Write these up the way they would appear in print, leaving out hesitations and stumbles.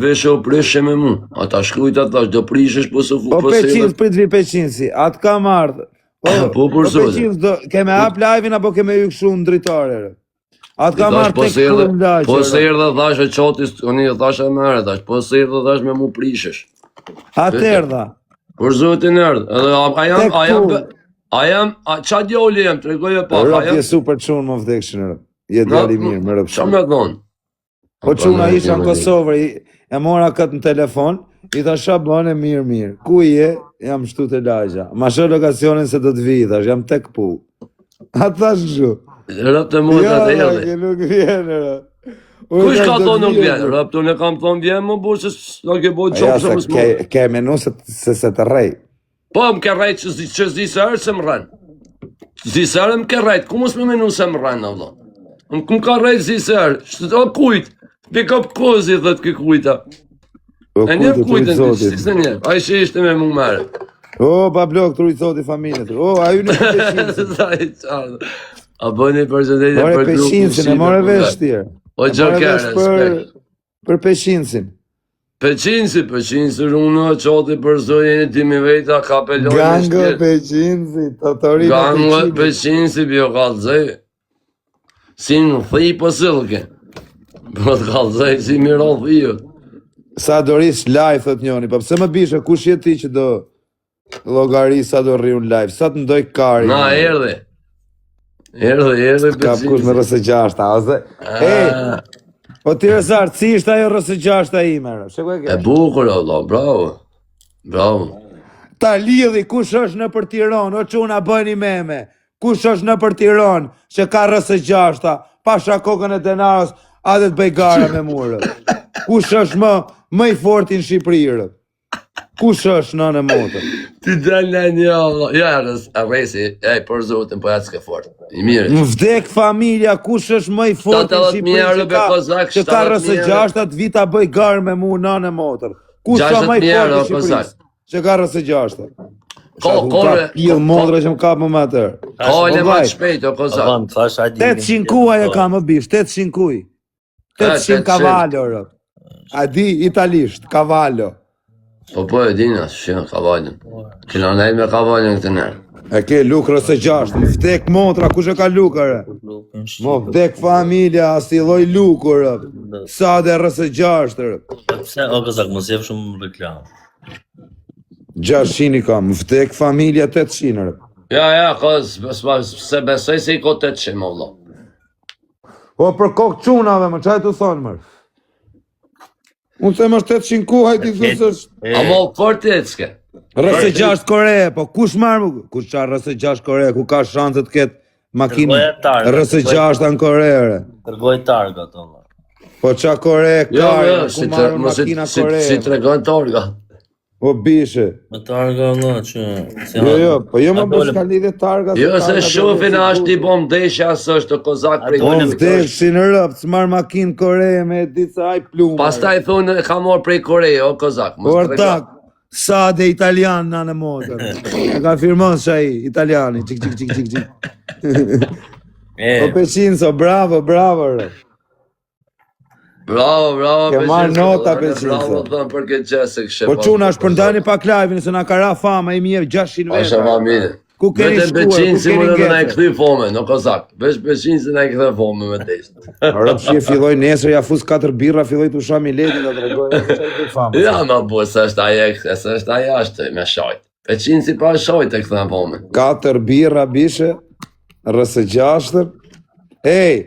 Veshe o preshe me mu. Ata shkrujt atash, do prishesh po së Po peqinës, prit vi peqinësi, atë kam ardhë. Po për zote. Peqinës, keme hap live-in apo keme ju këshu në dritare? Atë kam ardhë tek këtu më laqë. Po se erdhe thash e qatis, unë i thash e mere thash, po se erdhe thash me mu prishesh. Atë erdha. Për zotin erdhe. Qa djoli jem, të regoj e pa. Rëp je super qunë më vdekshin rëp. Je djali mirë, më rëp shumë. Qa me thonë? Po quna isha në Kosovër, e mora këtë në telefon, i tha sha bëne mirë. Ku je? Jam shtu të lagja. Ma shë lokacionin se do të vi, thash, jam tek pu. A të thash kështu? Rëp të mund të të erdhe. Jo, nuk vjenë, rëp. Kush ka thonë nuk vjenë? Rëp të ne kam thonë vjenë më burë, se në ke bojë qokë shumë s'mo. Ke menu se të rej. Po, më ke rejtë që zdi se erë se më rrenë. Zdi se erë më ke rejtë, ku mos me menu se më rrenë, Allah? Më ka rejtë zdi se erë, o kujtë, pick up kozi, dhe të kujta. E njërë kujtën, si se njërë, a i që ishte me mu mere. O, pa blok, të rujtë i familjet. O, a ju në peshinsin. A bëni përshëndetje për grupin peshinsin, e more vesh tjerë. O gjërkere, respekt. Për peshinsin. Peqinsi, unë në qoti për zojeni timi vejta kapeloni Gango peqinsi, totorina peqinsi. Gango peqinsi, bjo kalzej. Si në thi pësillke. Po të kalzej, si miro thijo. Sa do rish live, thot njoni, pa pëse më bishe, kush je ti që do logari sa do rri unë live, sa të ndoj kari. Na, erdhe peqinsi. Ka kush me rëse gjashta, ose? Po ti Rezar, si ishte ajo rësë gjashta ime, e bukur, Allah, bravo. Ta lidhi, kush është në për Tiron, o quna bëjni meme, kush është në për Tiron, që ka rësë gjashta, pasha kokën e denarës, adhe të bëj gara me murë. Kush është më i forti në Shqipërirë? Kush është në motër? Ti dalë një, Allah, ja, resi, për zotin, po jatë s'ke fort, i mire. Më vdek familja, kush është më i forti në Shqipërirë, që ka rësë gjashtat vita bëj garë me mu në motër? Kush është më i forti në Shqipërirë, që ka rësë gjashtat? Ka pjellë modre që më kapë më atër. Kale më të shpejt, o kozak. 800 kuaj e ka më bish, 800 kuj. 800 cavallo, a di italisht, cavallo. Po e dina, shina kavallin. Kina nejt me kavallin këtë nërë. E ke lukë rëse gjashtë, më vdek motra, kush e ka lukërë? Më vdek familja, si loj lukërë. Sa dhe rëse gjashtë. Pse, o këzak, mos jep shumë reklam. 600 i kam, më vdek familja 800. Ja, se besoj se i ko 800, më vlo. O, për kokë qunave, më qaj të thonë, mërë. Unë se më 800 kuhaj t'i thusë është... A mo fort e t'ske? Rëse 6 Kore, po kush marë më? Kush qarë rëse 6 Kore, ku ka shanse të ketë makinë rëse 6 në Korere? Tërgoj targa, tonë. Po qa Kore, kare, ku marë makina Kore? Si të regon targa. O bishe. Me targa, në, që... Jo, po jo më bësh ka lidhe targa... Jo, se shofin ashtë i bom deshe asë është të kozak prej... Po vdek si në rëpë, të marë makinë Kore me ditë aj plumë. Pas ta i thunë ka morë prej Kore, o kozak. Ortak, sa dhe italian në në motër. E ka firmon që aji, italiani, qik. O Peqinso, bravo, rë. Bravo, ke marrë nota Peqinso. Bravo, thëmë për këtë qesë kështë. Po quna është përndani pak live, nëse nga kara fama i mje 600 vetë. Asha familje. Ku keni shkuar, ku keni ngecë? Na i këthy fome, në kozak. Vesh Peqinsi na i këthy fome me teshtë. Rëpshje filloj nesër, ja fus 4 birra, filloj të usha miletin dhe të regoj. Ja, ma bu, se është aje ashtë me shajt. Peqinsi pa shajt e këthy fome. 4 birra bishe, rëse 6. Ej,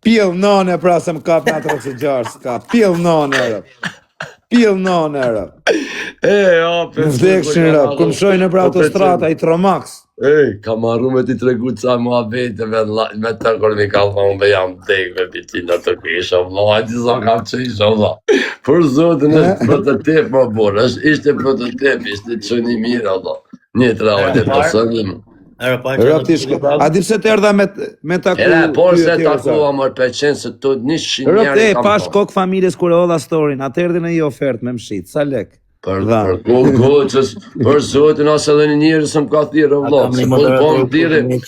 pjell nane pra se më kap në atë rëse 6, ka pjell nane rëp. Pjell nane rëp. Më vdekshin rëp, këm shoj në pra autostrata i Tromax. Ka marru me ti tregu ca mua vete me të kur mi ka thonë dhe jam dek me pitina të kisha, vla, disa kam që isha, vla. Për zotën është prototip më burë, ishte prototip, ishte qëni mirë, vla. Një traonet të sëllim. A di pse të erdha me taku? Por se takua mërë Peqin, se të një shinjeri kam po. Pash kokë familjes kure ola storin, atë erdi në i ofertë me mshit, sa lek? Për goqës, për zotin, ose dhe një njërë së më ka thirë,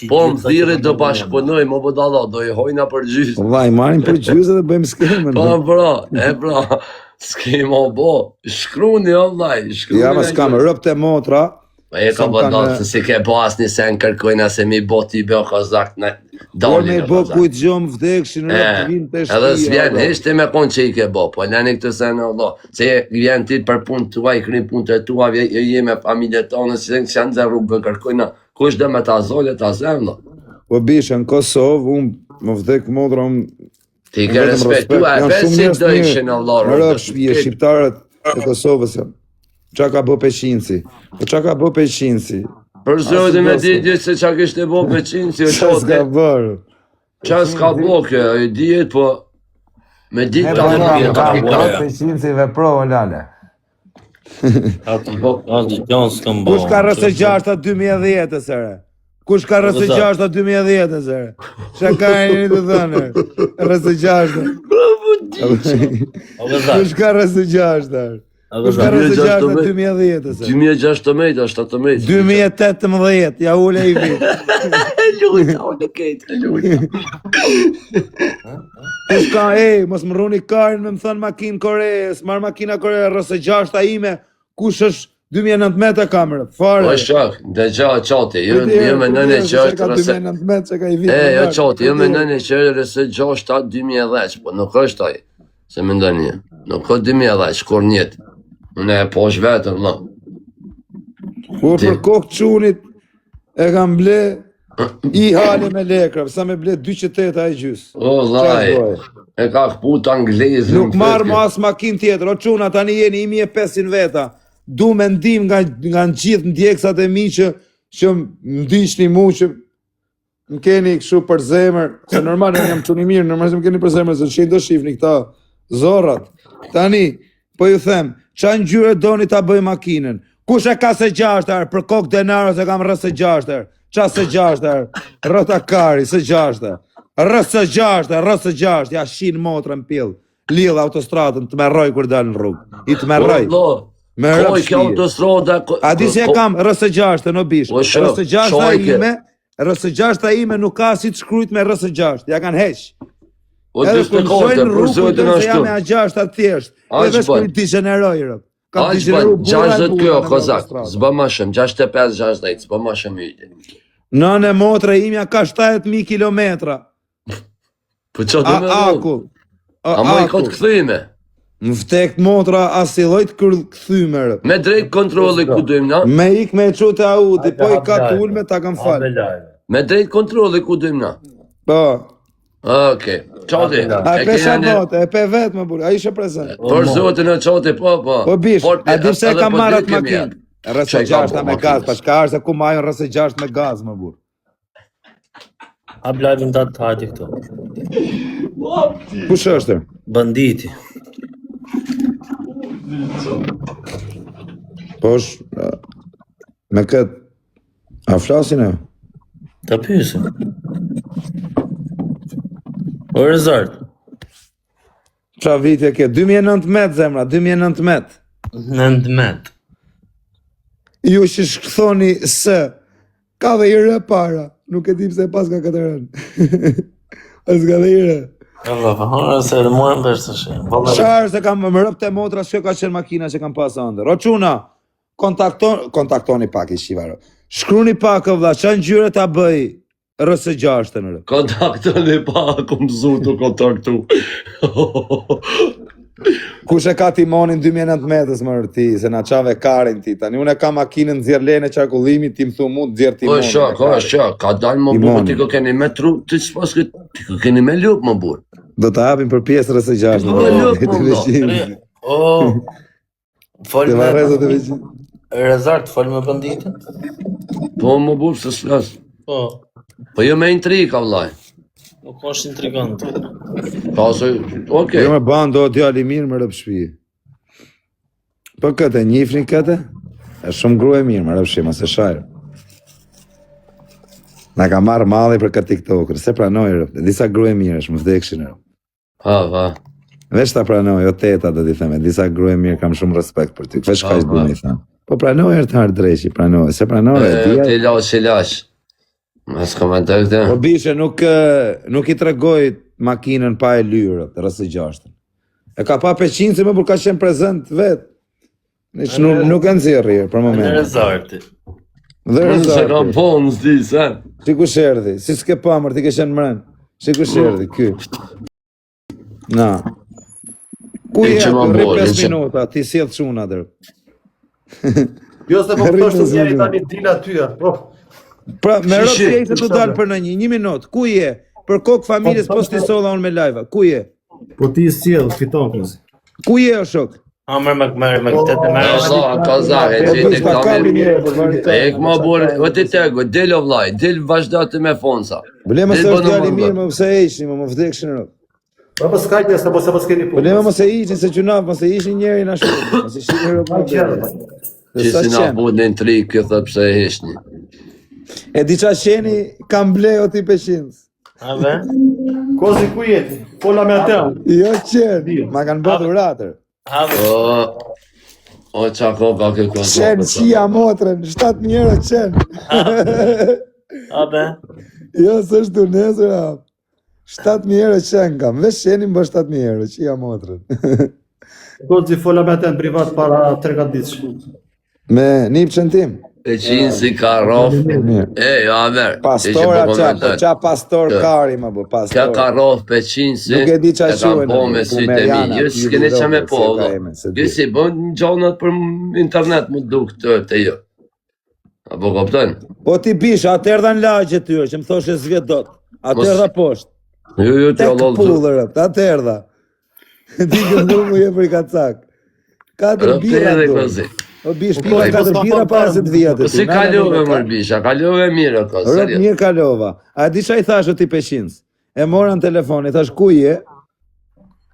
po më thirë do bashkëpunoj, më bëdalla, do i hojna për gjysë. Vaj, marim për gjysë dhe bëjmë skemën. Po, pra. S'ke mo bo, shkruni Allah, shkruni. Ja, ma s'kam rëpt e motra. E ka bëndalë, se si ke bo asni sen kërkojna se mi bo t'i bjo kozak në Por dalin me e bo kozak. kujtë gjomë vdekshin, rëpt vinë të shtia. Edhe s'vjen, ishte me konë që i ke bo, po leni këtë sen Allah. Se vjen ti për punë tua, i kri punë të tua, je me familje tonë, se që janë zë rrugë kërkojna, kush dhe me ta zole, ta zemë. Po bishe, në Kosovë, unë më vdek motra, unë... Ti ke respektua, e pe si do ishin Allah. Në rëpë shpije, shqiptarët e Kosovës janë. Qa ka bë Peqinci? Po qa ka bë Peqinci? Për zotin me di se qa kishte bo Peqinci, Qa s'ka bërë? qa s'ka bo kjo, i dijet, po me ditë ta në pjetë ka bo. Peqinci veprovo lale. Ati janë s'këm bo. Kush ka rësë 6 2010 ere? Kush ka rësë 6 2010 ere? Qa ka e një të thënë? Rësë 6. Kush ka rësë 6 ere? Kush ka rësë 6 2010 ere? 2016, 17. 2018, ja ule i vitë. Lujta, unë kejtë, lujta. Kush ka, mos më rruni karën me më thënë makinë Kore, s'marë makina Kore, rësë 6 ime, kush është 2019 kamerë, fare. Po shok, dhe gja qati, jo me nëne që është rëse... 2019 që ka i vitë. Jo qati, jo me nëne që është rëse 6-7-2010, po nuk është taj, se më ndonjë. Nuk është 2010, kur njetë. Unë e posh vetën, no. Po për kokë qunit e kam ble i hale me lekrave, sa me ble 208 a i gjysë. O, laj, e ka këput anglezë. Nuk marrë më asë makin tjetër, o quna tani jeni 1500 veta, du me ndim nga në gjithë ndjeksat e mi që më dishni mu që më keni këshu për zemër, se normal në jam quni mirë, normal që më keni për zemër, se që i do shifni këta zorrat. Tani, po ju them, qa në gjyre doni ta bëj makinën? Kush e ka se 6 erë, për kokë denaro se kam rësë 6 erë, qa se 6 erë, rëta kari, se 6 erë, rësë 6 erë, rësë 6, ja shinë motrë në pillë, lidhë autostratën, të me roj kur dalë në rrugë, i të me roj. Me rëpë shpije. A di se e kam rësë 6 në bishë, rësë 6 ime nuk ka si të shkrujt me rësë 6, ja kanë heqë. Edhe kërë shojnë në rrugë, të se jam e a 6 atë thjesht, edhe shkujt t'i generojë rëpë. Aq bën, 60 kjo, kozak, s'bë ma shumë, 65-60, s'bë ma shumë ide. Nëne motra imja ka 70.000 kilometra. Po që du me akull. A më i këtë këthime? Më vtek motra asilojt këthyme rëpë. Me drejt kontroli ku dujmë na? Me ik me qute Audi, po i ka tullme ta kam falë. Me drejt kontroli ku dujmë na? Po. Okej, qati. A e pe shabote, e pe vetë më burë, a ishe prezent. Për zotin e qati, po. Po bish, a di se ka marat makinë. Rëse 6 me gaz, pa shka është se ku majën rëse 6 me gaz më burë. A blajvim të të hajti këto. Kush është? Banditi. Po është, me këtë, a flasin e? Ta pysim. O rezart. Qa vitje ke? 2019 zemra, 2019. 19. Ju që shkëthoni se, ka dhe i rë para, nuk e tim se pas ka këtë rënë. A s'ka dhe i rë. Allah, pa hora se edhe mua më përës të shenë. Qarë se kam më rëpë të motra, shkjo ka qenë makina që kam pasë ndër. O quna, kontaktoni pak i shqivaro. Shkruni pak vëlla, që në gjyre ta bëj rësë 6 në rë. Kontaktoni pak, kom zutu kontaktu. Kush e ka timonin 2019 më rëti, se na qave karin ti, tani unë e ka makinën dzirë lene qarkullimi, ti më thu mu dzirë timonin. O shok, ka dalë më burë, ti ko keni me tru, ti ko keni me lupë më burë. Do të hapim për pjesë rësë 6 në rë. O, Të varezët e veqin. Rezart, falë me banditin? Po më burë, se s'lasë. Po jo me intrika, vllaj. Nuk është intrigant. Pasoj, okej. Jo me banë do djali mirë më rëpë shpije. Po këtë, njifni këtë? E shumë grue mirë më rëpë shpije, ma se shajrë. Na ka marrë malli për këtë TikToker, se pranoj rëpë, disa grue mirë është më vdekshin rëpë. Ha. Veç ta pranoj, jo teta do t'i theme, disa grue mirë kam shumë respekt për ty, veç ka ishtë du me i thëmë. Po pranoj e të hardë drejshi, pranoj, se pranoj e dhja. Ti lash. Mas komentar këtë. Po bishe, nuk i tregoj makinën pa e lyrë, të rësë 6. E ka pa peqinësi më për ka qenë prezent vetë. Nuk e nëzirë për Në moment. rezarti. Dhe Unë se kam rezarti. po në zdi, sen. Si ku shërdi, si s'ke pamër, ti ke qenë mërën. Si ku shërdi, ky. Na. Ku E je që ma atë, rri bole, 5 që- minuta, ti sjellë çuna dër. Jo se po Rritë thoshtë zgjidhje. njeri tani dila aty. Pra, me rrët Shishi. se të dalë për në një minutë. Ku je? Për kokë familjes po sti solla unë me live. Ku je? Po ti sjell fiton kësi. Ku je o shok? Amër me këtë E merë. sa, kazak, e që të kamë e këma bore, o të tego, del o vlaj, del vazhdate me fonsa. Blema se Del është bënë djali më mirë, bërë. më pse heqni, më vdekshin rrët. Po s'ka se po s'keni punë. Blema mos e hiqni se qunaf, mos e hiqni njeri na shumë. Mos e shihni rrët më bërë. Që si na bu në tri, kjo thë pse e heshni. E di qa qeni, kam ble o ti peqinës. A ve? Kozi ku jeti? Fola me atë. Jo qenë, ma kanë bërë dhuratër. A ve? O qa koka kjo koka. Qenë qia motrën, 7.000 euro qenë. A ve? Jo, së është nesër, a. 7.000 euro qenë kam, veç qenin bë 7.000 euro, qia motrën. Kozi fola me atë në privat para 3-4 ditësh. Me një pëqën tim. E qinë si ka rof. E, jo, aver. Pastora qa, po qa pastor kari ma bu, Kja pastor. ka rof pe qinë si. Nuk e di qa ka shuën, po me ku sytë e Meriana, mi. Ju ku s'kene Judith qa me Roberts, po, se ka valla. eme, se di. Ju si bën gjonat për internet më duk të jo. Apo koptojnë? Po ti bisha, atër dhe në lagje tyre, që më thoshe zvjet dot. Atër dhe poshtë. Ju të Tek allot. pullërët, atër dhe. Ti këndu mu je për i kacak. 4 bira Rëpte dhe do. këzi. O bish, pira 4 bira para se të vijat e Po si kalove mërbisha, kalove mirë o kësë. Rëp mirë kalova. A di qa i thash o ti peqinës? E mora në telefon, i thash ku je?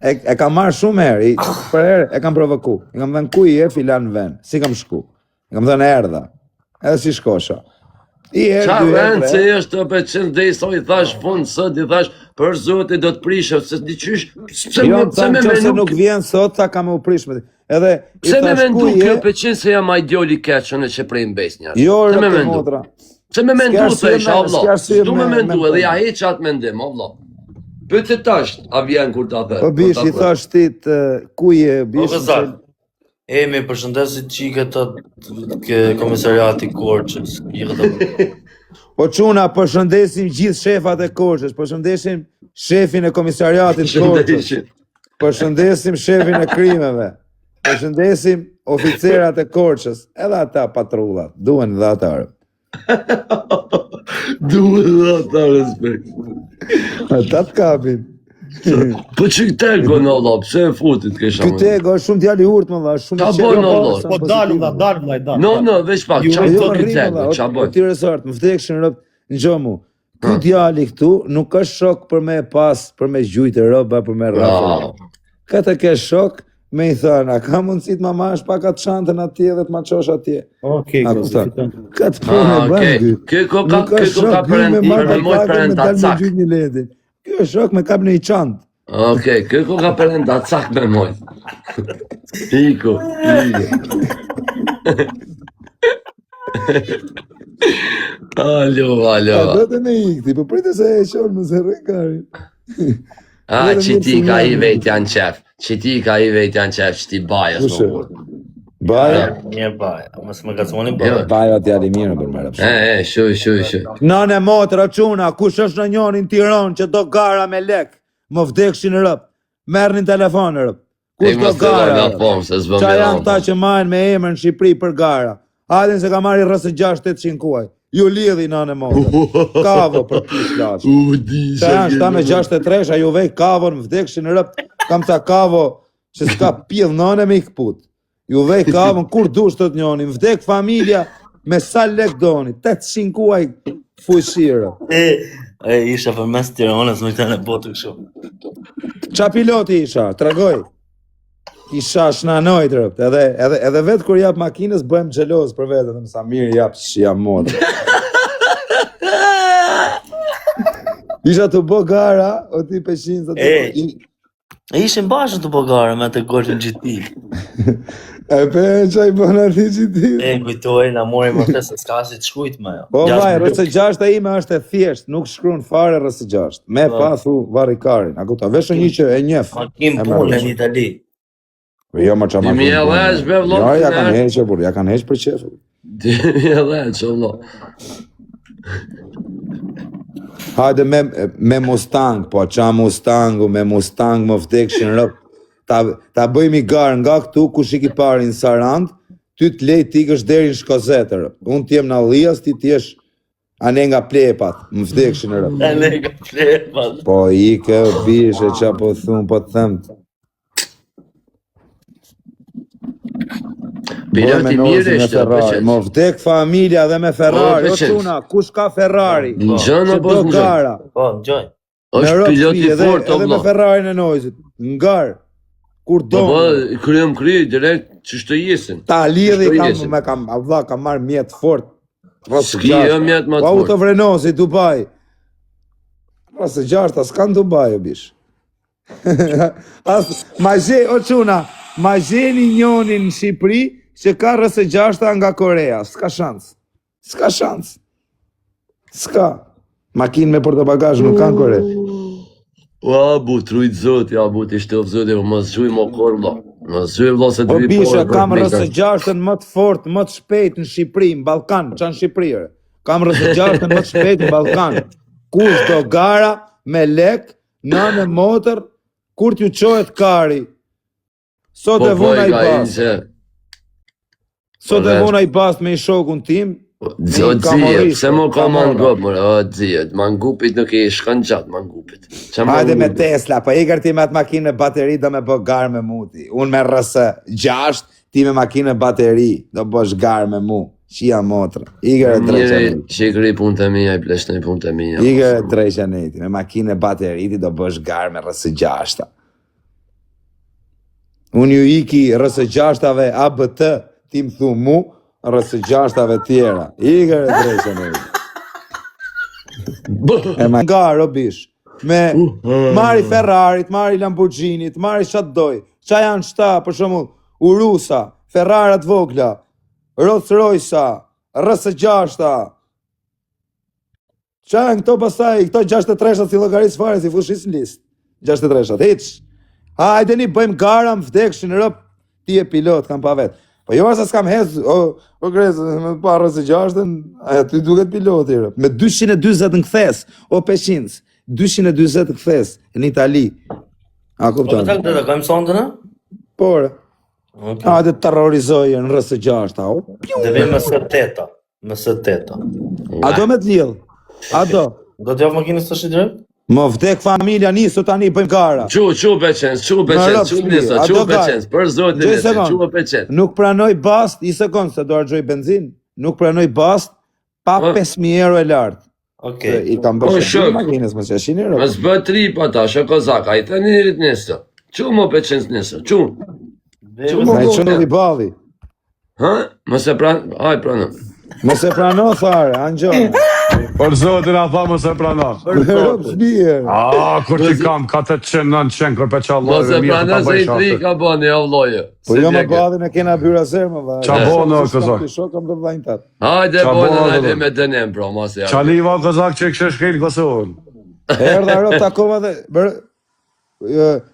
E kam marrë shumë herë, për herë e kam provoku. I kam thënë ku je, filan ven. Si kam shku? I kam thënë erdha. Edhe si shkosha. I herë, Qa dy herë, vend tre se herë. është të peqen dhe i so i thash fund sot, i thash për zote do të prishë, se di qysh, pse Jo, me më thamë që se nuk vjen sot, ta kam u prish me ti. Edhe i Pse me thash ku mendu kjo je? peqen se jam ajdjoli keqën e që prej mbesnja. Jo, Pse me rëpë mendu? motra. Pse me mendu S'ka të arsye isha, me- Allah. s'ka arsye S'du me me- mendu me- edhe ja heq atë mendim, Allah. Pyte tash, a vjen kur ta thë. Po bish, i thash ti të ku je, bish. Profesor. Emi, përshëndesit qike të komisariati Korçës. I këtë. Po quna, përshëndesim gjithë shefat e Korçës, përshëndesim shefin e komisariatit Korçës, përshëndesim shefin e krimeve, përshëndesim oficerat e Korçës, edhe ata patrullat, duen dhe atarë. Duhet dhe ata respekt. Ata të kapin. Po që këtë në Allah, pse e futit kesha më? Kytego është shumë djali urt më dha, shumë Ta i qetë, bën, po, Allah. sa Po pozitiv. dal vllai, dal. No, veç pak, qa Jo, të rri, këtë valla, qa o bën? ti resort, më vdekshin rëp, në gjomu. Ky djali këtu nuk është shok për me pas, për me gjujtë roba, për me rrafë. Bravo. Këtë ke shok, me i thënë, a ka mundësi të ma mash pak atë shantën atje dhe të ma qosh atje? Okej, A kozi kupton? fiton. Këtë punë e bën okej. ky. Kjo ka Nuk është shok ky me marrë për moj pakën me përenda dalë me cak. gjujtë një ledin. Ky është shok me kap në i çantë. Okej, kjo ka përenda cak me moj. Iko. Alo. A do të me ikti, po pritë se e qonë më se rëngari. Që ti ka i vetë janë qef. Që ti ka i vetë janë qef, që ti baja Kushe? s'mo kur. Baja? Një baja. Mos më gacmoni Jo. baja. Baja t'jali mirë për mërë. Shu. Nane motra quna, kush është në njonin Tiranë që do gara me lek, më vdekshin rëp, merrnin telefon rëp. E Kush do mos të gara? nga rëp? pomë, se s'bëm Qa me janë ta romë. që majnë me emër në Shqipëri për gara? Adin se ka marri rrësë 6-800 kuaj. Ju lidhi nane motra. Kavo për ti shlashë. Di Qa janë shta me 63, a ju vej kavon, më vdekshin rëp, kam ta kavo që s'ka pjedh nane me i këput. Ju vej kavon, kur dush të të njoni, vdek familja me sa lek doni, 800 kuaj fushirë. Isha për mes Tiranës, më këta në botë kështu. Qa piloti isha, tregoj. Isha shnanojt rëpt, edhe vetë kur jap makinës bëhem xheloz për vetë, dhe më sa mirë jap që jam modë. Isha të bë gara, o ti peshin, E ishin bashkë të Bulgarë me të golfin GT. E pe çaj bën aty që ti. E kujtoj, na mori më të se s'ka si të shkujt më jo. Po vaj, RS6 ime është e thjesht, nuk shkruan fare RS6. Me pa thu varrikarin. A kupton? Veshë një që e njeh. Makim punë në Itali. Po jo më çama. Mi e lesh be vllot. Jo, ja kanë heqë burr, ja kanë heqë për çef. Mi e lesh vllot. Hajde me Mustang, po qa Mustangu, me Mustang më vdekshin rëp. Ta bëjmë i garë nga këtu, kush i ki pari në Sarand, ty të lej t'i kësh deri në Shkozetër. Unë t'jem në Allias, ti t'jesh ane nga plepat, më vdekshin rëp. Ane nga plepat. Po i ke bishe qa po thumë, po të thëmë. Piloti mirë ishte, Më vdek familja dhe me Ferrari, o quna, kush ka Ferrari? Në gjënë apo në gjënë? Po, në gjënë. është piloti fort, o edhe me Ferrari në nojzit, ngarë, kur do. Po, kryem direkt që shtë jesin. Ta lidhi kam marrë mjetë fort. S'ki jo mjetë më të fort. Po auto vrenosi, Dubai. Rase gjashta, s'kan Dubai, o bish. Ma gje, o quna, ma gjeni njonin në Shqipëri, që ka rëse gjashta nga Korea, s'ka shans. S'ka shans. S'ka. Makinë me portobagazh nuk kanë Kore. O, abu, trujt zoti, abu, t'ishte of zoti, më zhuj më korë, vla. Më zhuj, vla, se O bisha, kam rëse gjashtën më të fort, më të shpejt në Shqipëri, në Balkan, që në Shqipërire. Kam rëse gjashtën më të shpejt në Balkan. Kush do gara, me lek, në motor, kur t'ju qohet kari. Sot e vuna i bastë. Sot e vuna i bastë me i shokun tim. O dzije, pse më ka mangup, mërë, o dzije, mangupit nuk e shkën gjatë mangupit. Hajde me Tesla, po i kërti me atë makinë me bateri do me bë garë me muti. Unë me RS6, ti me makinë me bateri do bësh garë me mu. Qia motrë, i kërë drejqaneti. Që i këri punë të mija, i pleshtën i punë të mija. I kërë drejqaneti, me makinë me bateri ti do bësh garë me RS6. Unë ju iki RS6-ave ABT, ti më thu mu, RS6-ave tjera. I kërë drejqaneti. E ma ngarë, o bish. Me marri Ferrari, marri Lamborghini, marri qatë doj. Qa janë shta, për shembull, Urusa, Ferrarat vogla, Rolls Royce, RS6. Qa janë këto pasaj, këto 63-shat si llogarisë fare, si fushis në listë. 63-shat, hiç. Hajde ni bëjmë gara, më vdekshin rëp, ti e pilot, kam pa vetë. Po jo asa s'kam hez, o Gresë, me pa RS6-ën, aja ty duket piloti rëp. Me 220 në këthes, o Peshinës. 220 këthes në Itali. A kupton? Po të të kojmë sondëna? Por. A dhe terrorizojë në RS6. Dhe vim më së teta. Më së teta. A do me të lidh? A do? Do t'javë makinës të shidrëm? Më vdek familja nisu tani bëjmë gara. Qu peqens, për zotin e se, qu peqens. Nuk pranoj bast, i sekund se do argjoj benzin, nuk pranoj bast pa 5.000 euro e lartë. I kam bërë shumë makinës më që 100 euro. Më s'bë tri pa ta, shëkozak, a i të njërit njësë. Qu më peqens njësë, qu. Me i qënë i bali. Ha? Më se pranë, aj pranë. Më se prano, thare, anëgjohë. Për zotin a tha më se pranon. Kur ti kam, ka 800-900 kërpe qa lojë. Më se pranon se i tri ka bëni, o lojë. Po jo më badhin e kena byra zërë më vaj. Qa bënë o këzak? Hajde bënë hajde me dënem, bro, mas e. Qa liva o këzak që i kështë shkel kësë unë? Erdha rëp takova dhe...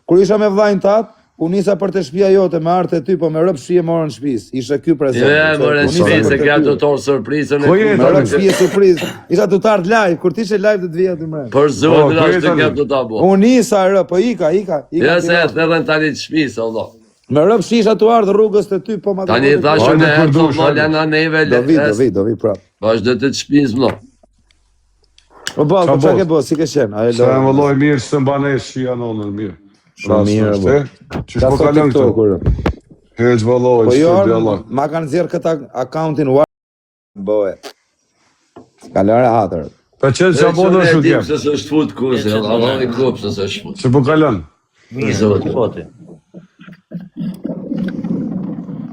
Kur isha me vajnë tatë, unë nisa për të shpia jote me artë e ty, po me rëp shpije morën shpis. Ishe ky prezent. Morën shpis, se kja të torë surprizën. Me rëp shpije surpriz. Isha të tartë live, kur t'ishe live të dhvija të mërën. Për zonë, ashtë të kja të tabo. Unë nisa rëp, po ika. Ja se e të edhe tani të shpis, Allah. Me rëp shisha të ardhë rrugës të ty, po ma të... Tani thashu me e të malena neve letes. Do vi prap. Vashdo të të shpis, mlo. O balë, po qa ke bo, si ke shenë? Se e më loj mirë, së mbanes që janë onën mirë. Shumë mirë, bo. Qështë po kalën këto? Heq valoj, po jo, ma kanë zirë këta accountin boe. Kalore hatër. Për qëtë që abonë është u kjem? Se së është fut kuzi, Allah i kupë se së është fut. Që po kalën? Mirë, poti.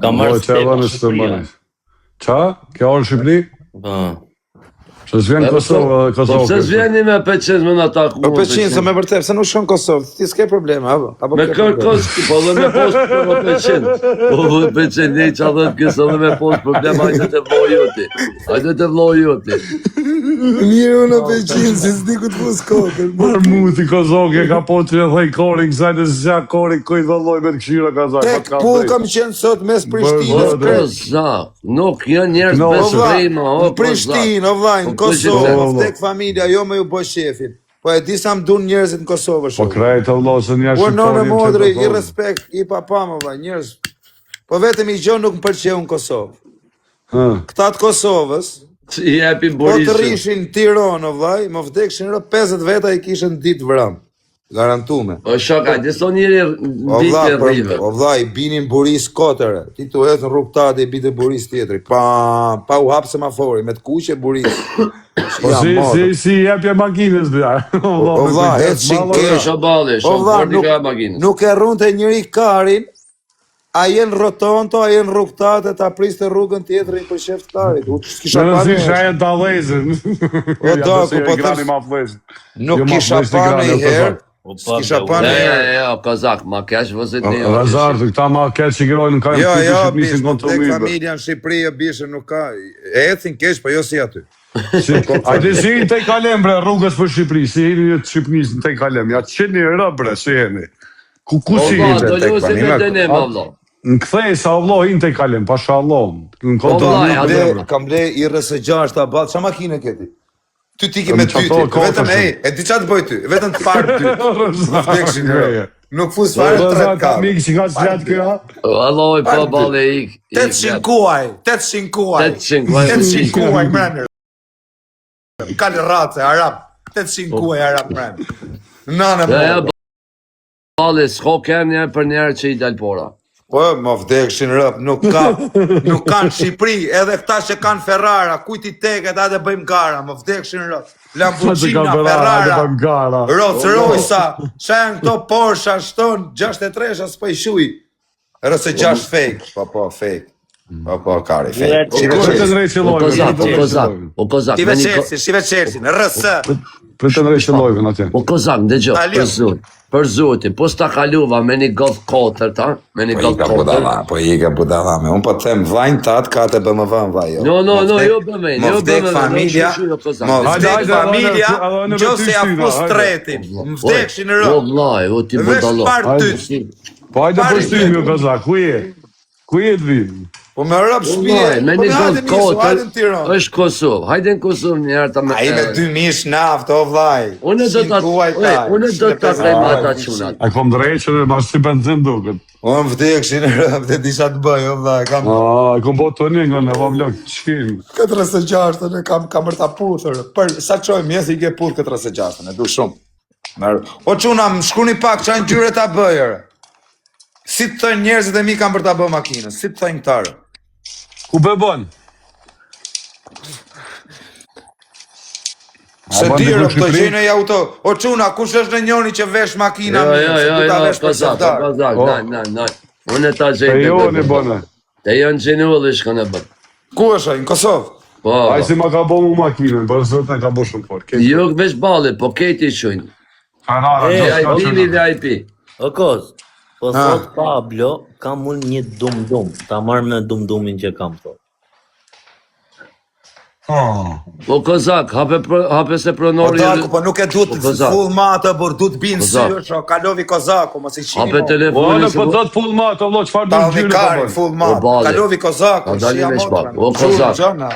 Ka marrë Shqipëria. Qa? Kja orë Shqipëri? Se s'vjen Kosovë dhe Po Kosovë. pse s'vjeni me Peqin me në ataku? Po Peqin, se me vërtet, se nuk shkon Kosovë, ti s'ke probleme, apo? Me kërkos, po dhe me post për me Peqin. Po dhe Peqin, ne që adhët kësë dhe me post problem, hajde të vlojoti. Hajde të vlojoti. Mirë unë Peqin, se s'di ku të pus kokën. Marmuti Kozovë ka po që e thej korin, kësaj në zja korin, kujt vëlloj me të këshira Kazak. Tek pull kam qenë sot mes Prishtinës, O Kozak, nuk janë njerëz No, me O vlla, shprejma, o në Prishtinë, o vlla, në Po, Kosovë, po, vdek familja, jo me ju bë shefin. Po e di sa më dun njerëzit në Kosovë Po shumë. krejt e vëlloj se njerë Po nonë shqiptarin modri, që i respekt, i papam, vlla, njerëz. Po vetëm i gjon nuk më pëlqeu në Kosovë. Këta të Kosovës, që i jepi po të Borisën. rrishin në Tiranë, o vlla, më vdekshin rë 50 veta i kishin ditë vram. Garantume. O shoka, disë njëri O vlla, ditë e rrive. o vlla, i binin buris kotëre. Ti tu ecë në rrugtate i bite buris tjetri. Pa u hap semafori, me të kuqe buris. Po si jepje makinës dhe. O vlla, ecëshin kesh. Shabali, O vlla, shumë ka makinës. nuk e rrunte njëri karin, a jenë rotonto, a jenë rrugtate, ta priste rrugën tjetërin për sheft karit. U që s'kisha Në pa si një. shajet të alezën. O daku, po nuk kisha pa një herë, s'kisha pa një herë. Jo, Kozak, ma kesh vëzit një. Razar, të këta ma keq që gjirojnë në kajmë Jo, të jo, Shqipnisë bish, në tek kontrolime. familja në Shqipëri e bishë nuk ka, e ecin kesh, po jo si aty. Ajde si i te kalem bre rrugës për Shqipëri, si jeni të Shqipnisë në te kalem, ja qeni rë bre, si jeni. Ku si O vlla, jeni? do ju si me të ne, ma vlla. Në këthej sa vlo hinë te kalem, pasha Allah. Në vllai, kontrolime. Kam ble i RS6 ta ballë, qa makine keti? Ty tiki me Në ty, qato vetëm kotër, e di qa të bëj ty, vetëm të parë ty. Vdekshin rë. Nuk fus fare të Razar, tret ta ka. mikë që ka zgjatë kjo. Alloj, po bale ik. 800 kuaj, 800 kuaj. 800 kuaj. 800 kuaj mrenë. Kali race, arab. 800 kuaj arab mrenë. Nane Ja, më. bale, s'ko kem njerë për njerë që i dalpora. Po, më vdekshin rëp, nuk kanë Shqipëri, edhe këta që kanë Ferrara, kujt i teket, ade bëjmë gara, më vdekshin rëp. Lamborghini, Ferrara, Rolls Royce, që janë këto Porsche, shton, 63, s'po i shuj. Rëse 6 fake, po, fake. Po, kari, fake. Për të drejtë që lojve. O Kozak, Shive Chelsea, shive Chelsea, në rësë. Për të drejtë që lojve në atje. O Kozak, ndëgjo, për zotin, po s'ta kaluva me një Golf 4, ta? Me një Golf 4. Po i ka budala me, unë po të them vajnë tatë ka të bëmë vëmë vaj. No, jo bëme, Më vdek familja, më vdek familja, gjo se ja fus tretin, më vdekshin në O rëmë. vlaj, o ti Vesh budalo. parë ty. Po hajde për shtymi o Kazak, ku je? Ku je të vinë? Po me rëpë Vlaj, shpije, me po një me hajde Golf njësu, hajde 4, në Tiranë. është Kosovë, hajde në Kosovë njërë ta me... A i me 2000 naft, o vlaj. Unë do ta krejmë ata qunat. A kom drejtë që ma si benzin duket. Unë vdekshin në rëmë, dhe disha të bëj, o vlaj. A kom bo të një nga në vam lëk, qkin. 46-ën e kam rëta puthër. Për sa qoj mjesë i ke puth 46-ën, e du shumë. O quna, më shkuni pak, që anë gjyre ta bëjërë. Si të thënë njerëzit e mi kam për ta bë makinës, si të thënë këtarë. Ku be bon? Se dirë, të gjejnë e auto. O quna, kush është në njoni që vesh makina mirë, se du ta vesh për sëftarë. Kozak, unë ta E gjejnë. jo në bëne. Te janë gjenullë shkë në bërë. Ku është ai, në Kosovë? Po, A si ma ka bo mu makinën, për sot e ka bo shumë fort. jo vesh bale, po keti qëjnë. VIP. O Koz, po thot Pablo, kam unë një dum-dum, ta marrë me dum-dumin që kam thot. Po Kozak, hape se O pronori... daku, po nuk e du të Kozak. full matë, por du të binë Kozak. syrë, që kalovi Kozaku, mos i qini Hape mo. Po telefonin në se... po do të full ma të vlo, qëfar du në Talni gjyri ka kari, bën? full O, matë, bale. kalovi Kozaku, A dali shia me shpak. motrën. O, Kozak. Gjona.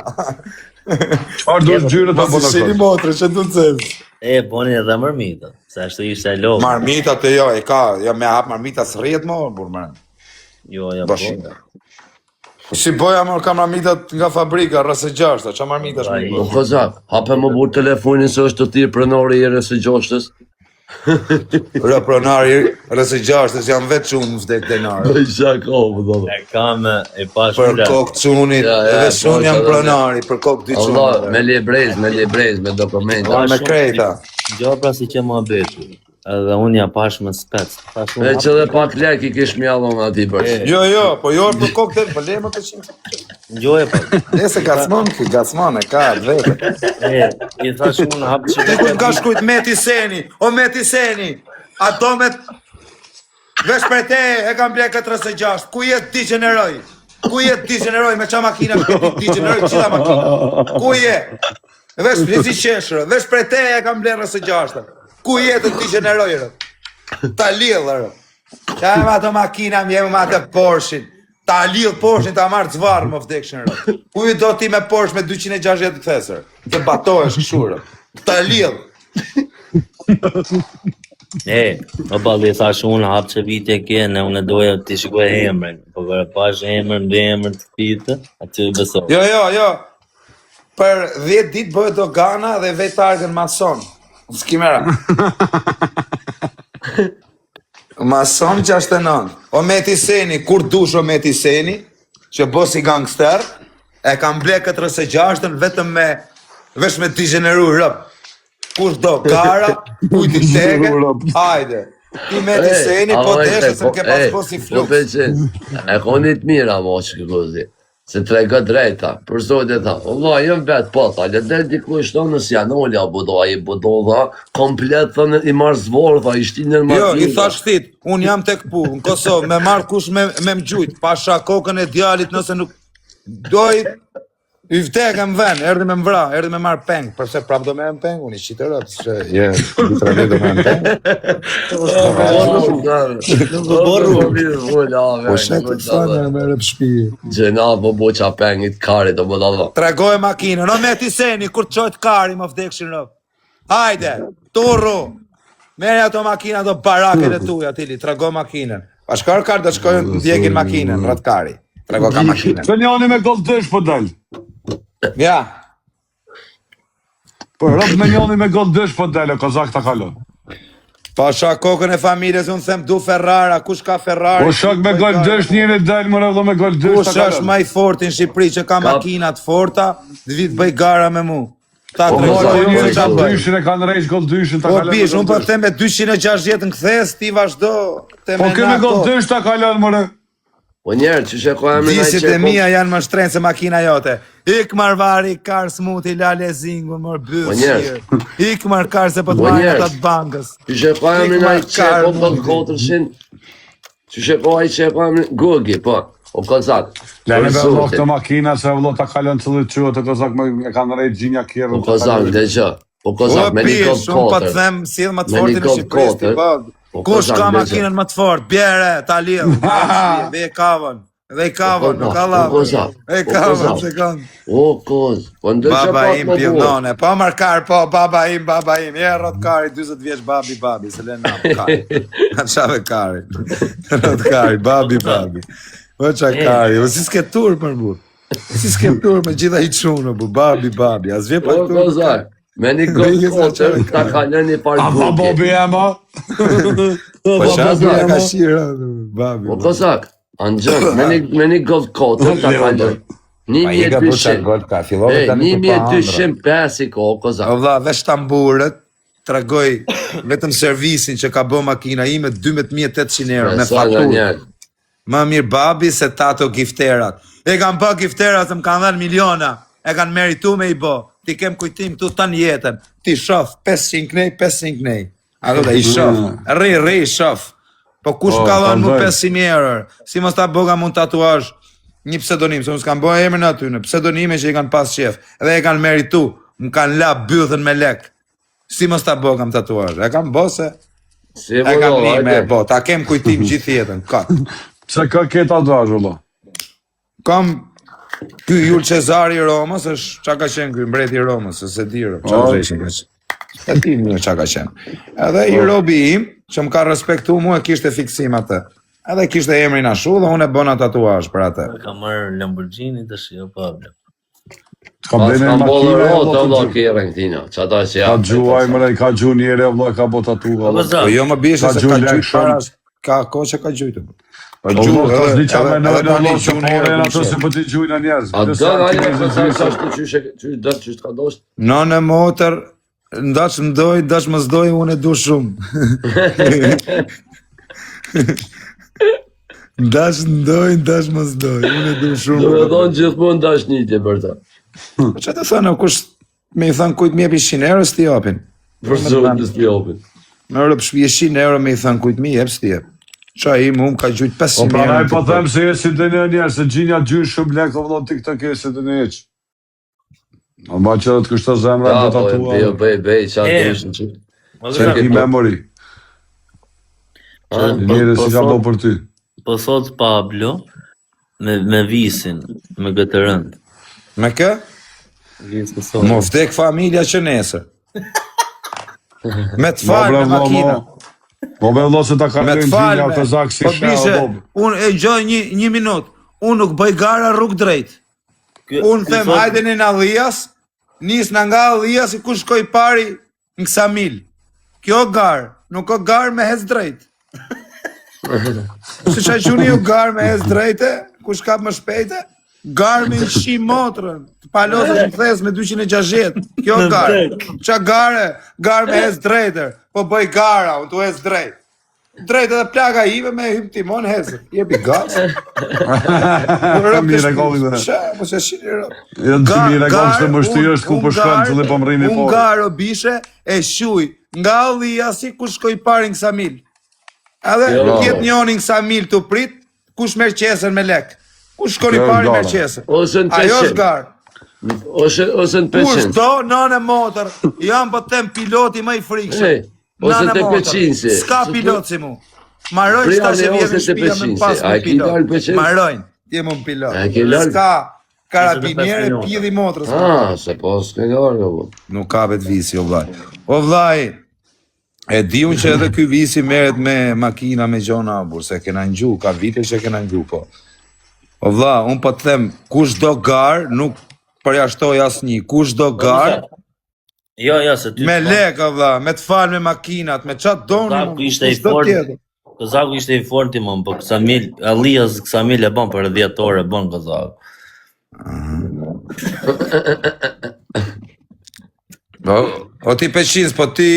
Qëfar du në gjyri ta Mos i bën shini ato? motrën, që du të zezë. E, boni edhe mërmita, se ashtu ishte e lovë. Marmita të jo, e ka, jo me hap marmita së rrjet mo, burmërën. Jo, ja Bashim. bona. Si boja mor ka marmitat nga fabrika, rrëse gjashta, qa marmita O shmi? Kozak, hape më burë telefonin se është të tirë pronori i rësë gjoshtës. Rë pronari, rrëse gjashtës janë vetë qunë vdek denarë. Shak, o, më dhëllë. E kam e pash Për kokë cunit, Ja, edhe po, sun jam që- pronari, për kokë dy Allah, qunë. me librez, me dokumenta. me krejta. Gjo pra si që më betu. Edhe unë ja pash më spec. Tash Veç edhe pak lek i kish mjallon ati për. Jo, po jo për kokë të, për lemë të qimë. Ngjoje po. Nese gacmon ki, gacmon e ka vetë. I thash unë hap Ti ku ka shkujt Meti Seni, o Meti Seni, ato me... Vesh për te e kam ble 46, ku jetë ti gjeneroj? Ku jetë ti gjeneroj me qa makina shketi ti gjeneroj qita makina? Ku jetë? Vesh për si qeshërë, vesh për te e kam ble 46, ku jetë ti gjeneroj rë? Ta lidhë rë. Qa e ma të makina më jemë ma të Porshin. Ta lidhë Porshin ta marrë zvarë më vdekshin rë. Ku i do ti me Porsche me 260 këthesër? Të batohesh këshurë. Ta lidhë. o balli thash unë hap që vite ke, ne unë doja të shikoj emrin, po kërë pash emrin dhe emrin të fitë, aty besoj. Jo. Për 10 ditë bëhet dogana dhe vetë targën mason. Skimera. Mason 69. O Meti Seni, kur dush o Meti Seni, që bosi gangster, e kam ble 46-ën vetëm me, vesh me t'i gjeneru rëp. Kush do, gara, kujti teke, hajde. Ti Meti Seni, po deshe se m'ke pas bosi flux. E konit mira mo që këkozi. Se trega drejta, për zotë e tha, Allah, jem vetë po, tha, le dhe diku ishtë në nësë janolja, i budo, tha, komplet, thënë, i marë zvorë, tha, ishti në marë. Jo, i thash thit, unë jam tek pu, në Kosovë, me marë kush me m'gjujt, pasha kokën e djalit nëse nuk doj, i vdekëm ven, erdi me m'vra, erdi me marë peng, përse prap do me më peng, unë i qitë rëtë, që je, literali do me më peng. Po shetë të fanë e me rëpë shpijë. Gjena, po boqa pengit, karit, o bëda dha. Tregoj makinën, o Meti Seni, kur të qojtë kari më vdekshin rëpë. Hajde, turru, merë ato makina do baraket e tuja, tili, tregoj makinën. Pashkar kar do shkojnë të ndjekin makinën, rëtë kari. Tregoj ka makinën. Se njani me gold dësh po dal. Ja. Po rëp me njani me gold dësh po dal, o kozak ta kalon. Pasha kokën e familjes, unë them du Ferrara, kush ka Ferrari? Po shak me gold dësh njëri dal, më rëvdo me gold dësh Kush ta është kalon. ma i forti në Shqipëri që ka makinat forta, dhe vitë bëj gara me mu. Ta Po tregoj njëri unë ka që bëj. dyshin e kanë rejsh gold dyshin ta Po kalon. bish, unë po them me 260 në këthes, ti vazhdo. Po keme gold dysh ta kalon, mëre. Po njerë, që shë ko emrin a i Disit e mia janë më shtrenë se makina jote. Ik marvari, kar smuti, lale zingun, mër Po bësë. njerë. Ik mar kar se po të Po marrë njerë. atat bankës. Që shë ko emrin a i qeko po të 400, që shë ko a i qeko emrin, Gogi, po, o kozak. Lene Për me vlok zotin. të makina se vlok ta kalon të dhe qëtë të kozak me e kanë rejt gjinja kjerën. Po kozak, dhe që, po kozak, me një bish, gold unë pa të 4. them sidh më të Me fortin një në gold Shqipëris ti kotër. bag. Po, Kush kozak, ka dhe që. makinën më të fort? Bjere, ta lidh. Dhe i kavën. Dhe i kavën, nuk ka lavë. kozak, Dhe i po, kavën, kozak. se kanë. O, koz, po ndë që Baba pat im më buë. pjellone, po markar, po, baba im, je rot kari, 20 vjeç babi, se le nam, kari. Në qave kari, rot kari, babi. Po qa kari, o si s'ke tur për bu. Si s'ke tur me gjitha i qunë, bu, babi, as vje pa O, tur. kozak, me një Dhe i gold sa qare 4, ta kalën një par A va Gogi. bobi ema? Po shabi e ka shira, babi. O, kozak, anëgjën, me një gold 4, ta kalën. Pa i ka bu qa 1200. gol ka, fillove Ej, tani për pa 1205 i ko, kozak. O vlla, vesh tamburët, tregoj vetëm servisin që ka bë makina ime 12.800 euro me Sa nga faturë. njerë. Më mirë babi se tato gifterat. E kanë bë gifterat se më kanë dhënë miliona. E kanë meritu me i bë. Ti kem kujtim këtu tanë jetën. Ti shof 500 knej. A do të i shof. Rri i shof. Po kush Po, ka dhënë mu kalzoj. 500 euro? Si mos ta bëga mund tatuazh një pseudonim, se unë s'kam bë emrin aty në pseudonime që i kanë pas shef. Edhe e kanë meritu. Më kanë la bythën me lek. Si mos ta bëgam tatuazh? E kam bë se Si e kam vëllo, një me hajde. bo. Ta kem kujtim gjithë jetën. Kat. Se ka keta dvash, vëllo. Kam ky Jul Cezari i Romës, është çka ka qenë ky mbreti i Romës, se di ro, çfarë vreshin ka qenë. E di mirë çka ka qenë. Edhe i robi im, që më ka respektu mua, kishte fiksim atë. Edhe kishte emrin ashtu dhe unë e bëna tatuazh për atë. Ka marrë Lamborghini tash, jo Pablo. Ka Pas bëjnë kam bollë makine, rotë, vëllo, vëllo, kjerën këtina. Qa ta që ka ja. gjuaj, mëre, ka gju njëre, vëllo, ka bota tu, Po vëllo. za, Po jo më bishë Ka se gjuh ka lek gjujt shumë. para, ka kohë që ka gjujt. Po Po gjuh, vëllo, ka zdi qa me në tani vëllo, se gjuh pore në ato në se po ti gjuj në njerëz. A Dhe do sa ajo ti që me sa zgjysë. është qysh dëtë qysh ka dosht. Në motor, ndaç më doj, ndaç më zdoj, unë e du shumë. Dash ndoj, dash mos ndoj. Unë e du Do shumë. me thonë gjithmonë dashnitje për ta. Që të thënë, kush me i thënë kujt mi jepi 100 euro, s'ti japin. Për zonë të stjopin. Me rëp shpije 100 euro me i thënë kujt mi jep, s'ti jep. Qa i mu ka gjujt 500 Po pra euro. po them se esi të një njerë, se gjinja gjyë shumë lek, o vëllo TikTok esi të një eq. O ba që të kështë të zemra Ja, të po, tatua. bej, qa të ishën që. Se ki memory. Njëre si ka po për ty. Po thot Pablo me visin, me këtë rënd. Me kë? Visë thot. Mo vdek familja që nesër. Me të falë me makina. Po be vëllo se ta Me të kalojnë falë gjinja me. të zakë si Po shë, bishe, o bob. unë e gjoj një minut. Unë nuk bëj gara rrug drejt. Unë them, hajde në Allias, nis nga Allias i ku shkoj pari në Ksamil. Kjo garë, nuk o garë me hez drejt. Se që quni ju garë me hez drejte, ku shkap më shpejte, garë me shi motrën, të palosë në thes me 260, kjo garë. Qa garë me hez drejtër, po bëj gara, unë tu hez drejt. Drejt edhe plaka ime me hym timon hezë, jepi gaz. Mire kolli dhe. Qa, po që shi një rëp. Jënë që mire kolli që më shty është ku përshkën që dhe po më rini Unë po. garë o bishe e shuj nga Allia si ku shkoj pari në Ksamil. Edhe tjetë njonin Ksamil të prit, kush merë qesën me lek. Ku shkoni Kjo është pari gara. merë qesën. Ose në Ajo është 500. garë. Ose në Kush 500. do nënë motor, jam po tem piloti më i frikshëm. Ej, ose Nënë te motor. 500 si. S'ka pilot si mu. Marojnë Prija shta që ne vjen ose në te shpia me 500 pas si. me A ki dalë pilot. 500? Marojnë, ti mu pilot. A ki dalë? S'ka karabiniere pjidhi motrës. Ah, se po s'ke larga, po. Nuk kapet visi, o vlaj. O vlaj, e di unë që edhe ky visi merret me makina me gjona abur, se kena ngju, ka vite që kena ngju, po. O vlla, unë po të them, kush do gar, nuk përjashtoj asnjë, kush do gar, Jo, se ty... me lek, o vlla, me të falë me makinat, me qatë doni, Zaku ishte i kush do fort. tjetër. Kozaku ishte i forti më, po Ksamil, Allias Ksamil e bon për 10 orë e bon Kozaku. O ti peqins, po ti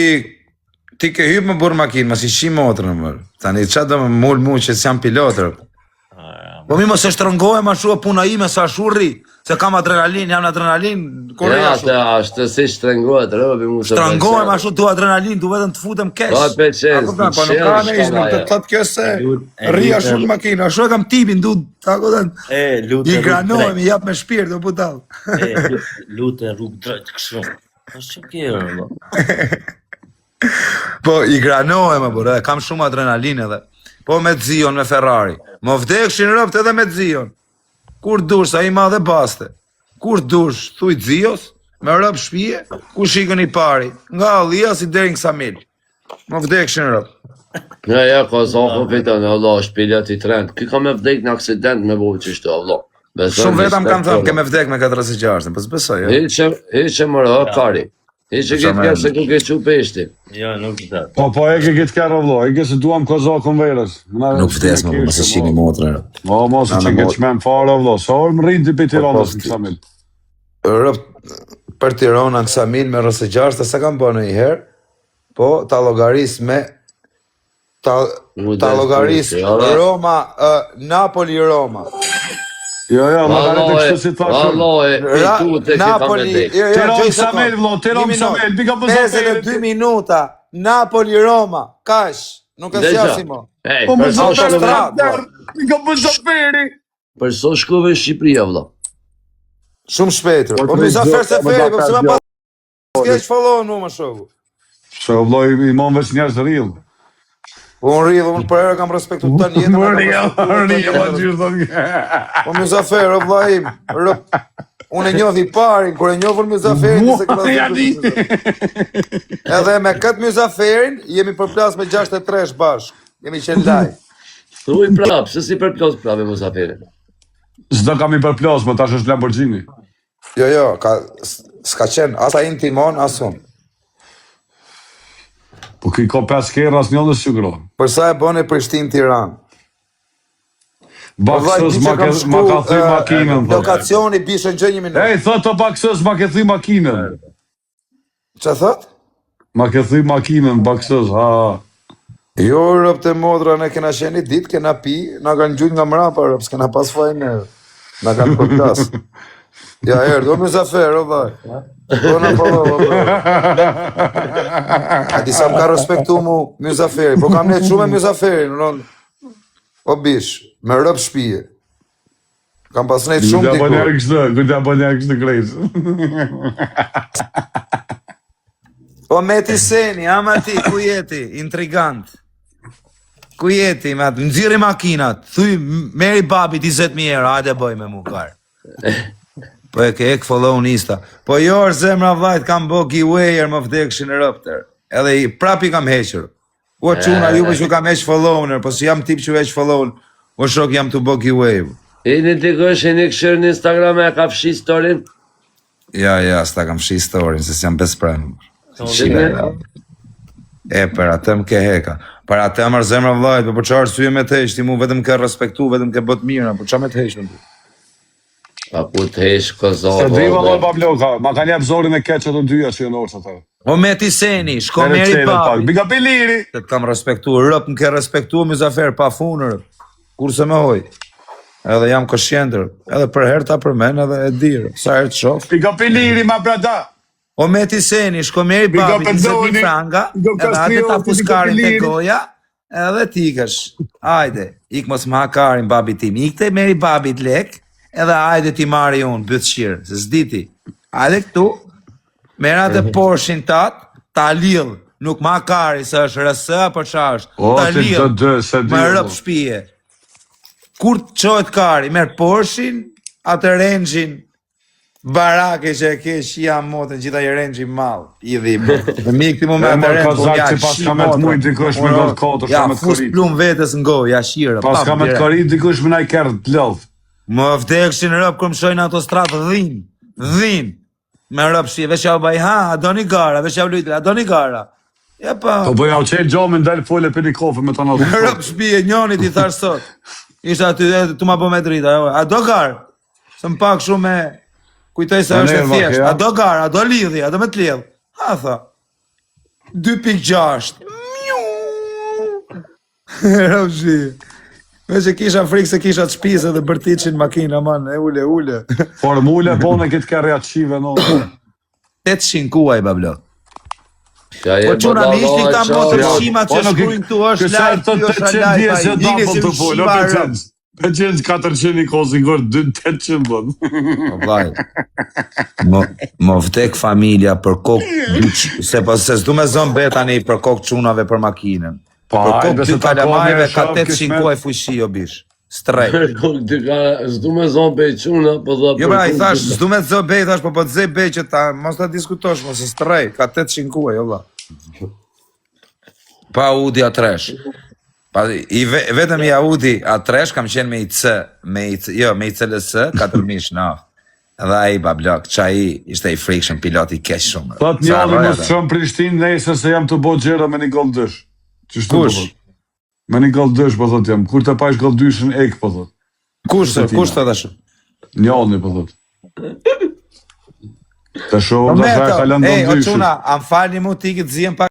ke hypë më burë makinë, mas i shi motrën, më. Tani, qatë do më mullë mu që s'jam pilotër. Po mi mos e shtrëngohem ashtu e puna ime sa shurri, se kam adrenalin, jam në adrenalin, kore Ja, ashtu. ashtë si shtrëngohet, rëbi mu se Shtrëngohem ashtu du adrenalin, du vetëm të futem kesh. Pa peqens, Po nuk ka ne ishme, të thot kjo se rri ashtu në makinë, ashtu e kam tipin, du, tako dhe, i granohem, i jap me shpirt, do putal. Lute rrugë drejt kështu. Është që kjerë, do. Po, i granohem, bërë, kam shumë adrenalin edhe. Po me Zion, me Ferrari. Më vdekshin rëpt edhe me Zion. Kur dush, sa i ma dhe baste. Kur dush, thuj Zios, me rëpt shpije, ku shikën i pari. Nga Allia si deri në Ksamil. Më vdekshin rëpt. Ja, ka zonë vetën, Allah, shpilja ti trend. Ky ka me vdek në aksident me bo qështu, Allah. Shumë vetëm kam thëmë, ke me vdek me 46, po s'besoj, jo? Hiqe mërë, kari. Hiqe këtë kërë se ku ke që peshti. Jo, nuk të. Po e ke këtë kërë vlo, e ke se duam kozakon verës. Nuk vdes më, mëse shini motrën. O, mos që ke qmen fare vlo, sa orë më rrinë të për Tiranës në Ksamil. Rëpt për Tirana në Ksamil me rëse 6, se kam bënë i herë, po ta logaris me ta logaris Roma, Napoli-Roma. Jo, ma kare të kështë si thashur. Napoli, Tiranë Ksamil vlo, Tiranë Ksamil, bika për 52 minuta, Napoli-Roma, kash, nuk e sjasi mo. Po më zonë zonë strat, bika për zaferi. Për so shkove Shqipëria, vla. Shumë shpejtër, po mi zafer se feri, po se ma pa s'keq followën mu më shogu. Se vlo i mon veç njerës rrillë. Po unë rrillë, unë për herë kam respektu të një jetën. Po mi zafer, o vla im, unë e njohi parin, kër e njohër Mjuzaferin, edhe me këtë Mjuzaferin, jemi përplas me 63 bashkë, jemi qenë laj. Thuj prap, se si përplas prap e Mjuzaferin. Zdo kam i përplas, më tash është Lamborghini. Jo, s'ka qenë, as a in timon, as unë. Po ki ka 5 kerë, as njëllës që gro. Përsa e bën e Prishtinë Tiranë? Baksës ma ka thuj makinën. Lokacioni bishe në gjë një minutë. Ej, thot të baksës ma ke thuj makinën. Që thot? Ma ke thuj makinën, baksës, ha. Jo, rëp të modra, ne kena qeni dit, kena pi, na kanë gjujt nga mrapa, rëp, s'kena pas fajnë, na kanë përkas. Ja, do Mjuzafer, o vaj. Do në përdo, o vaj. A disa më ka respektu mu Mjuzaferi, po kam ne që me Mjuzaferi, o bish, me rëp shpije. Kam pas nejtë shumë t'i kur. Kujta po njerë kështë krejtë. Po Meti Seni, ama ti, ku jeti, intrigant. Ku jeti, me atë, nëziri makinat, thuj, meri babit 20.000 euro, hajde bëj me mu karë. Po e ke follow nista. Po jo është zemra vajt, kam bo giveaway më vdekshin rëpter. Edhe i prapi kam heqër. Po quna, ju që kam heq follower, po si jam tip që heq follower, o shok jam të bo giveaway. E në të gësh e në këshërë në Instagram e ka fshi storin? Ja, s'ta kam fshi storin, se s'jam besprem. E, për atëm ke heka. Për atëm është zemra vajt, po që arsye me të heq, ti mu vetëm ke respektu, vetëm ke bët mira, po që me të heq në bu? Pa ku të hesh Kosovë. Se driva lor pa bloka, ma ka njep zorin e keqët të dyja që jënë orës atë. O Meti Seni, shko meri papi. Bika piliri! Se të kam respektu, rëp më ke respektu Mjuzafer pa funër, kurse me hoj. Edhe jam këshjendër, edhe për herta për men edhe e dirë, sa herë të shof. Bika piliri ma brada! O Meti Seni, shko meri papi, 20.000 franga, edhe ate ta fuskarin të goja, edhe t'ikësh. Ajde, ik mos më hakarin babi tim, ikte meri babit lek, edhe ajde ti marri unë, bëtë shirë, se s'diti. Ajde këtu, mera të Porshin tatë, ta lidhë, nuk ma kari, se është rësë, për qa është, ta lidhë, me rëp shpije. Kur të qojtë kari, merë Porshin, atë rengjin, barake që e ke shia motën, gjitha i rengjin malë, i dhimë. Dhe mi këti mu me atë rengjin, po ja shi motën. Ja, fus plum vetës ngo, ja shirë. Pas ka me të korit, dikush me naj kërë të lëdhë. Më vdekshin rëp kërë më shojnë autostratë dhin, me rëp shie, veç jau baj, a do një gara, veç jau lujtër, a do një gara. Ja pa. Po bëja u qenë gjomin, dalë fole për një kofe me të nëllë. Me rëp shpije, njoni ti thash sot, ishte aty, tu ma po me drita, a do garë, se më pak shumë me, kujtoj se është e thjesht, a do garë, a do lidhi, a do me të lidhë. A tha, 2.6. Rëp shpije. Me që kisha frikë se kisha të shpise dhe bërticin makina, man, e ule. Formule, po në kitë kërja të shive, no. 800 kuaj, bablo. Po quna mi ishti këta motër shima që shkrujnë këtu është lajt, kjo është lajt, pa i dini si u shima rëmë. Me qenë 400 i kosi, ngërë 800 bën. Vajt, më vdek familja për kokë, se s'du me zonë betani për kokë qunave për makinën. Për kokë dy kalamajve ka 800 kuaj fushi o bish. Strej. Për kokë dy kalamajve, s'du me zonë bej quna, po dhe për jo bra, i thash, s'du me zonë bej, thash, po të zej bej që ta, mos ta diskutosh, mos e strej, ka 800 kuaj, o vla. Pa Audi A3. Vetëm i Audi A3 kam qenë me i C, me i CLS, 4.000 naf. Edhe aji bablok, qa i ishte i frikshëm, pilot i kesh shumë. Thot njëllë më shumë Prishtinë, nejse se jam të bo gjera me një gollë dësh. Kush? Me një gollë dësh, po thot jam. Kur të pa ish gollë dyshën ek, po thot. Kush të dhe shumë? Njallë, po thot. Të shumë, dhe shaj kalën gollë dyshën. O quna, am falni mu t'i këtë zijem pak.